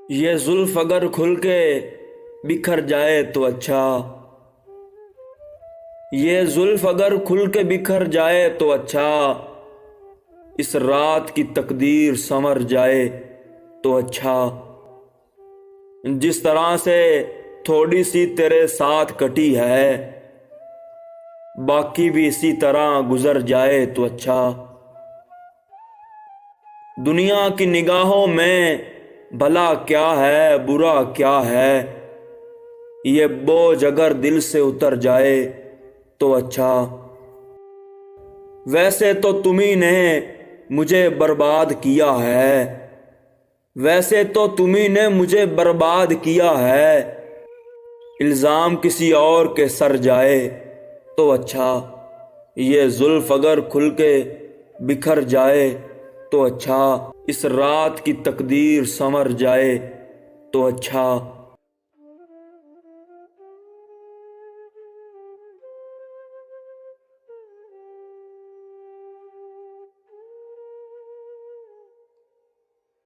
یہ زلف اگر کھل کے بکھر جائے تو اچھا، یہ زلف اگر کھل کے بکھر جائے تو اچھا، اس رات کی تقدیر سنور جائے تو اچھا، جس طرح سے تھوڑی سی تیرے ساتھ کٹی ہے باقی بھی اسی طرح گزر جائے تو اچھا۔ دنیا کی نگاہوں میں بھلا کیا ہے برا کیا ہے، یہ بوجھ اگر دل سے اتر جائے تو اچھا۔ ویسے تو تمہیں نے مجھے برباد کیا ہے، ویسے تو تمہیں نے مجھے برباد کیا ہے، الزام کسی اور کے سر جائے تو اچھا، یہ زلف اگر کھل کے بکھر جائے تو اچھا، اس رات کی تقدیر سنور جائے تو اچھا۔